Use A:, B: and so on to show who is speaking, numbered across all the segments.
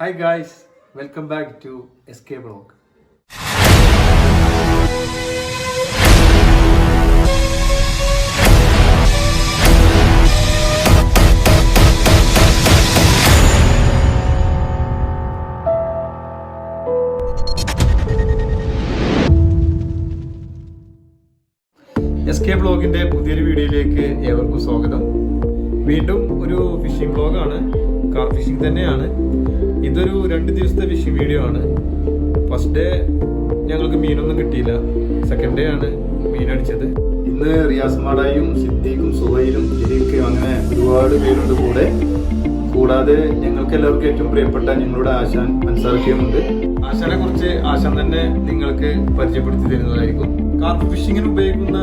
A: Hi guys, welcome back to SK Vlog. SK ബ്ലോഗിന്റെ പുതിയൊരു വീഡിയോയിലേക്ക് ഏവർക്കും സ്വാഗതം. വീണ്ടും ഒരു ഫിഷിംഗ് ബ്ലോഗാണ്, കാർ ഫിഷിംഗ് തന്നെയാണ്. ഇതൊരു 2 ദിവസത്തെ ഫിഷിംഗ് വീഡിയോ ആണ്. ഫസ്റ്റ് ഡേ ഞങ്ങൾക്ക് മീനൊന്നും കിട്ടിയില്ല, സെക്കൻഡ് ഡേ ആണ് മീൻ അടിച്ചത്. ഇന്ന് റിയാസ് മാടായും സിദ്ദീഖും സുഹൈലും ജലീൽക്കും അങ്ങനെ ഒരുപാട് പേരുണ്ട് കൂടാതെ ഞങ്ങൾക്ക് എല്ലാവർക്കും ഏറ്റവും പ്രിയപ്പെട്ട ഞങ്ങളുടെ ആശാൻ അൻസാർക്കയുമുണ്ട്. ആശാനെ കുറിച്ച് ആശാൻ തന്നെ നിങ്ങൾക്ക് പരിചയപ്പെടുത്തി തരുന്നതായിരിക്കും. കാർപ്പ് ഫിഷിങ്ങിന് ഉപയോഗിക്കുന്ന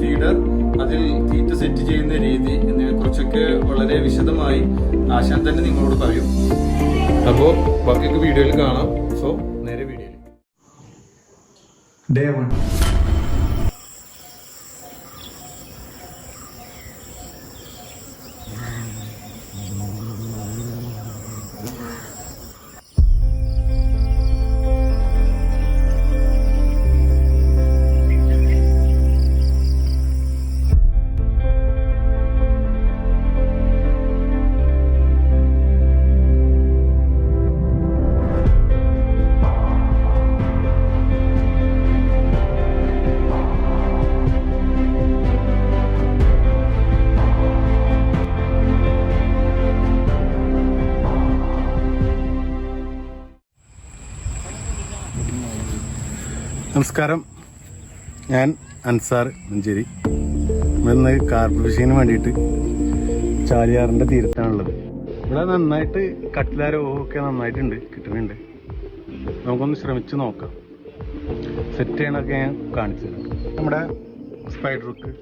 A: ഫീഡർ, അതിൽ തീറ്റ സെറ്റ് ചെയ്യുന്ന രീതി എന്നിവയെ കുറിച്ചൊക്കെ വളരെ വിശദമായി ആശാൻ തന്നെ നിങ്ങളോട് പറയും. അപ്പോൾ ബാക്കിയൊക്കെ വീഡിയോയിൽ കാണാം. സോ നേരെ വീഡിയോയിൽ. ഡേ 1.
B: നമസ്കാരം, ഞാൻ അൻസാർ മഞ്ചേരി. ഇന്ന് കാർപ്പ് ഫിഷിങ്ങിന് വേണ്ടിയിട്ട് ചാലിയാറിൻ്റെ തീരത്താണുള്ളത്. ഇവിടെ നന്നായിട്ട് കട്ടിലാരോ ഒക്കെ നന്നായിട്ടുണ്ട്, കിട്ടുന്നുണ്ട്. നമുക്കൊന്ന് ശ്രമിച്ച് നോക്കാം. സെറ്റ് ചെയ്യണമൊക്കെ ഞാൻ കാണിച്ചു തരാം. നമ്മുടെ സ്പൈഡർ ഹുക്ക്,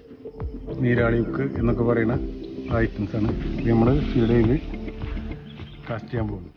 B: നീരാളി ഹുക്ക് എന്നൊക്കെ പറയുന്ന ഐറ്റംസാണ്. ഇത് നമ്മൾ ഫീഡ് ചെയ്ത് കാസ്റ്റ് ചെയ്യാൻ പോകുന്നു.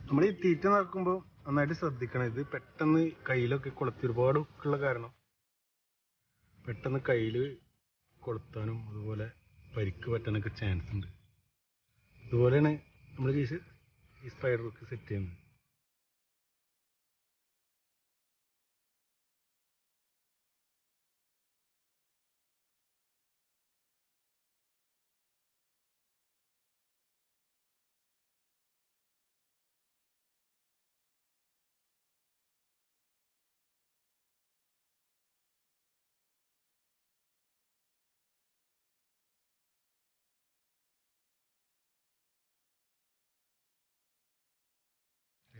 B: നമ്മൾ ഈ തീറ്റ നടക്കുമ്പോൾ നന്നായിട്ട് ശ്രദ്ധിക്കണം. ഇത് പെട്ടെന്ന് കയ്യിലൊക്കെ കൊളുത്തി, ഒരുപാട് ഉള്ള കാരണം പെട്ടെന്ന് കയ്യിൽ കൊളുത്താനും അതുപോലെ പരിക്ക് പറ്റാനൊക്കെ ചാൻസ് ഉണ്ട്. അതുപോലെയാണ് നമ്മൾ ഈ സ്പൈഡർ ഹുക്ക് സെറ്റ് ചെയ്യുന്നത്.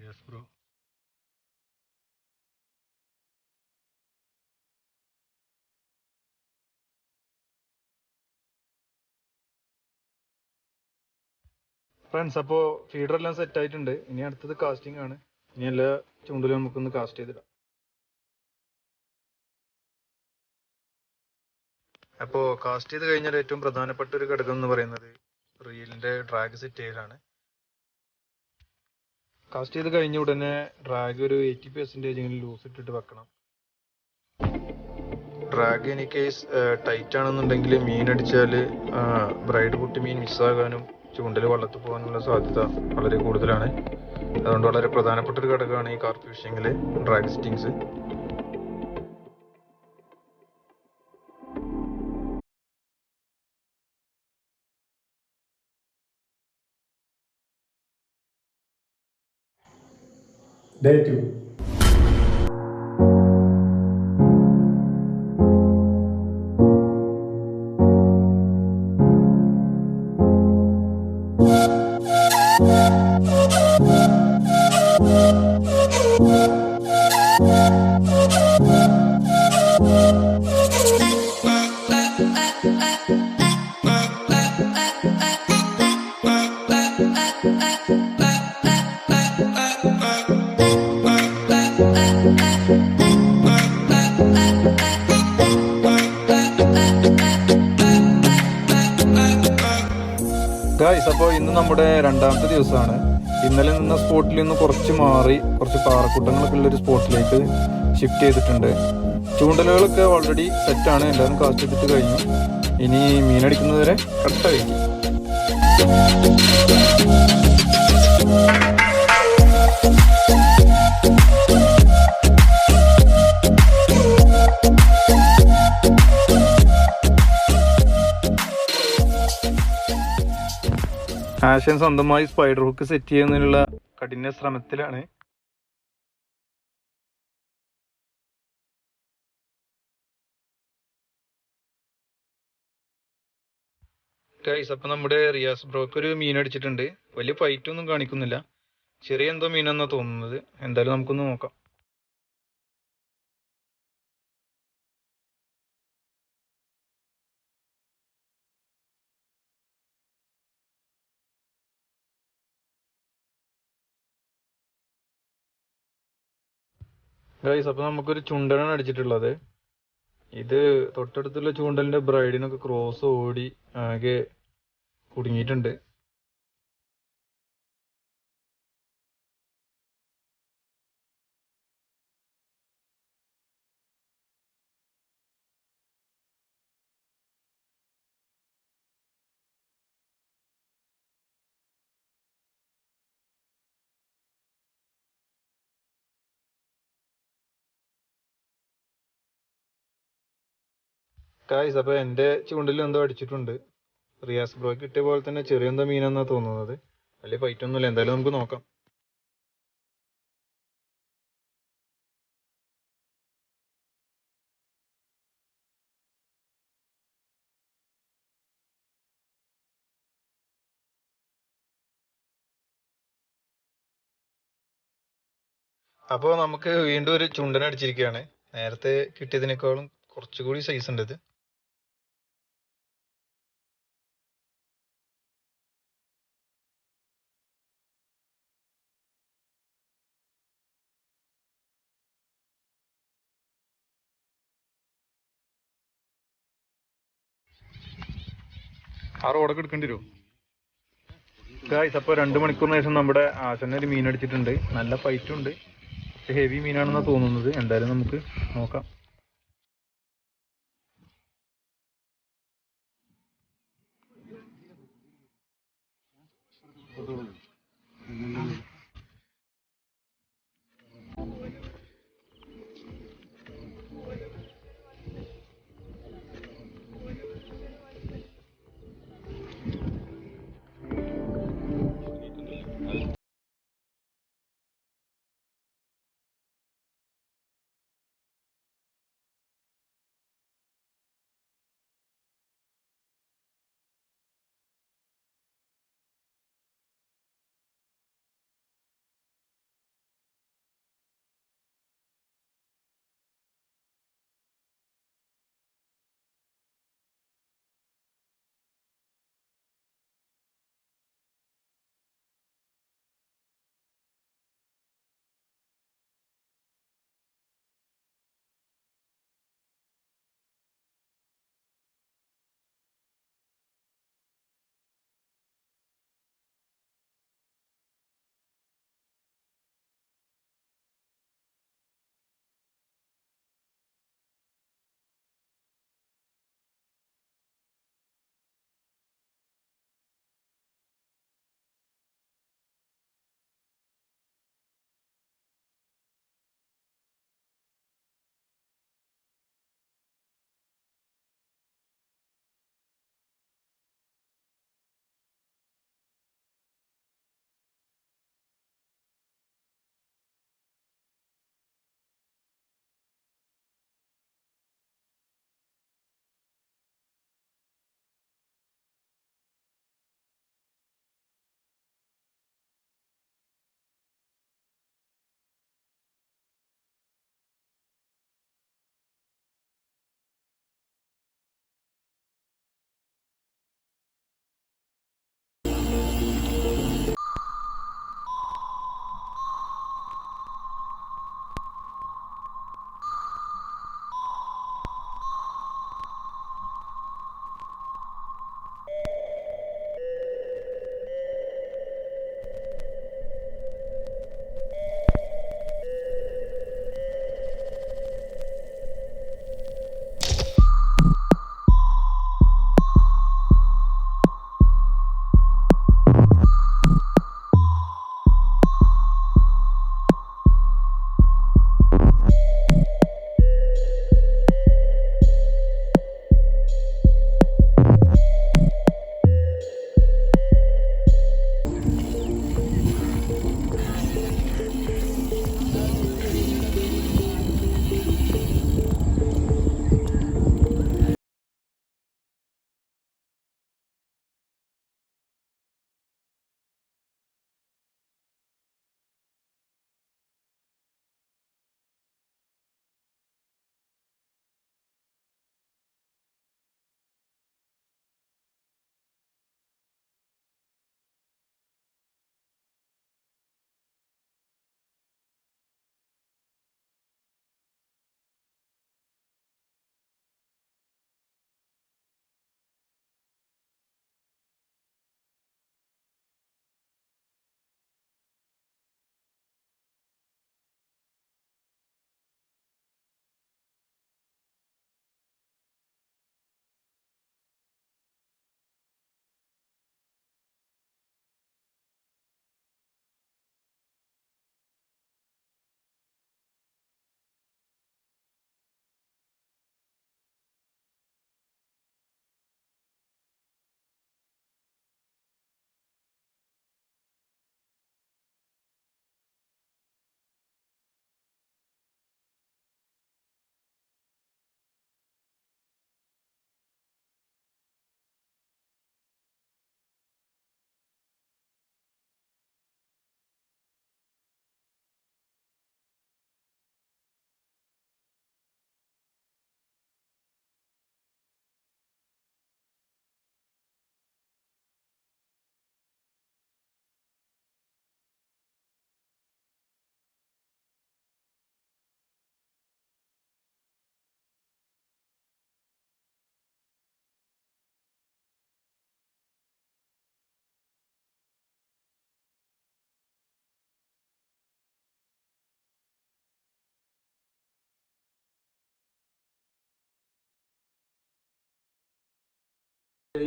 B: Yes, bro. ഫ്രണ്ട്സ്, അപ്പോൾ ഫീഡറെല്ലാം സെറ്റ് ആയിട്ടുണ്ട്. ഇനി അടുത്തത് കാസ്റ്റിംഗ് ആണ്. ഇനി എല്ലാ ചൂണ്ടിലും നമുക്കൊന്ന് കാസ്റ്റ് ചെയ്തിടാം. അപ്പോൾ കാസ്റ്റ് ചെയ്ത് കഴിഞ്ഞാൽ ഏറ്റവും പ്രധാനപ്പെട്ട ഒരു ഘടകം എന്ന് പറയുന്നത് റീലിന്റെ ഡ്രാഗ് സെറ്റ് ചെയ്യലാണ്. കാസ്റ്റ് ചെയ്ത് കഴിഞ്ഞ ഉടനെ ഡ്രാഗ് ഒരു 80% ലൂസ് ഇട്ടിട്ട് വെക്കണം. ഡ്രാഗ് ഇൻ കേസ് ടൈറ്റ് ആണെന്നുണ്ടെങ്കിൽ മീൻ അടിച്ചാൽ ബ്രൈഡ് പൊട്ടി മീൻ മിസ്സാകാനും ചൂണ്ടൽ വള്ളത്തിൽ പോകാനുള്ള സാധ്യത വളരെ കൂടുതലാണ്. അതുകൊണ്ട് വളരെ പ്രധാനപ്പെട്ട ഒരു ഘടകമാണ് ഈ കാർപ്പ് ഫിഷിങ്ങിൽ ഡ്രാഗ് സെറ്റിങ്സ്.
A: Day 2. ഗായ്സ്, അപ്പോൾ ഇന്ന് നമ്മുടെ രണ്ടാമത്തെ ദിവസമാണ്. ഇന്നലെ നിന്ന സ്പോട്ടിൽ നിന്ന് കുറച്ച് മാറി കുറച്ച് പാറക്കൂട്ടങ്ങളൊക്കെ ഉള്ളൊരു സ്പോട്ടിലേക്ക് ഷിഫ്റ്റ് ചെയ്തിട്ടുണ്ട്. ചൂണ്ടലുകളൊക്കെ ഓൾറെഡി സെറ്റാണ്, എല്ലാവരും കാസ്റ്റ് എടുത്തിട്ട് കഴിഞ്ഞു. ഇനി മീനടിക്കുന്നതുവരെ കട്ട കഴിഞ്ഞു. ആശൻ സ്വന്തമായി സ്പൈഡർ ഹുക്ക് സെറ്റ് ചെയ്യുന്നതിനുള്ള കഠിന ശ്രമത്തിലാണ്. ഗൈസ്, അപ്പൊ നമ്മുടെ റിയാസ് ബ്രോക്ക് ഒരു മീൻ അടിച്ചിട്ടുണ്ട്. വലിയ ഫൈറ്റ് ഒന്നും കാണിക്കുന്നില്ല, ചെറിയ എന്തോ മീനെന്നാ തോന്നുന്നത്. എന്തായാലും നമുക്കൊന്ന് നോക്കാം. ഗൈസ്, അപ്പൊ നമുക്കൊരു ചുണ്ടനാണ് അടിച്ചിട്ടുള്ളത്. ഇത് തൊട്ടടുത്തുള്ള ചൂണ്ടലിന്റെ ബ്രൈഡിനൊക്കെ ക്രോസ് ഓടി ആകെ കുടുങ്ങിയിട്ടുണ്ട്. ഗൈസ്, അപ്പൊ എന്റെ ചൂണ്ടലിൽ എന്തോ അടിച്ചിട്ടുണ്ട്. റിയാസ് ബ്രോയ്ക്ക് കിട്ടിയ പോലെ തന്നെ ചെറിയ എന്തോ മീനെന്നാ തോന്നുന്നത്. വലിയ ഫൈറ്റ് ഒന്നുമില്ല, എന്തായാലും നമുക്ക് നോക്കാം. അപ്പോൾ നമുക്ക് വീണ്ടും ഒരു ചുണ്ടൻ അടിച്ചിരിക്കുകയാണ്. നേരത്തെ കിട്ടിയതിനേക്കാളും കുറച്ചുകൂടി സൈസ് ഉണ്ട് ഇത്. ആ റോഡൊക്കെ എടുക്കേണ്ടി വരുമോ? ഗായ്സ്, അപ്പോൾ 2 മണിക്കൂറിന് ശേഷം നമ്മുടെ ആശാന് ഒരു മീൻ അടിച്ചിട്ടുണ്ട്. നല്ല ഫൈറ്റും ഉണ്ട്. ഹെവി മീനാണെന്നാണ് തോന്നുന്നത്. എന്തായാലും നമുക്ക് നോക്കാം.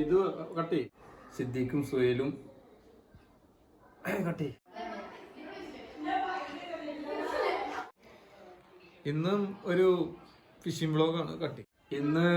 A: ഇത് കട്ടി സിദ്ദീഖും സുഹേലും കട്ടി. ഇന്നും ഒരു ഫിഷിംഗ് വ്ളോഗാണ് കട്ടി. ഇന്ന്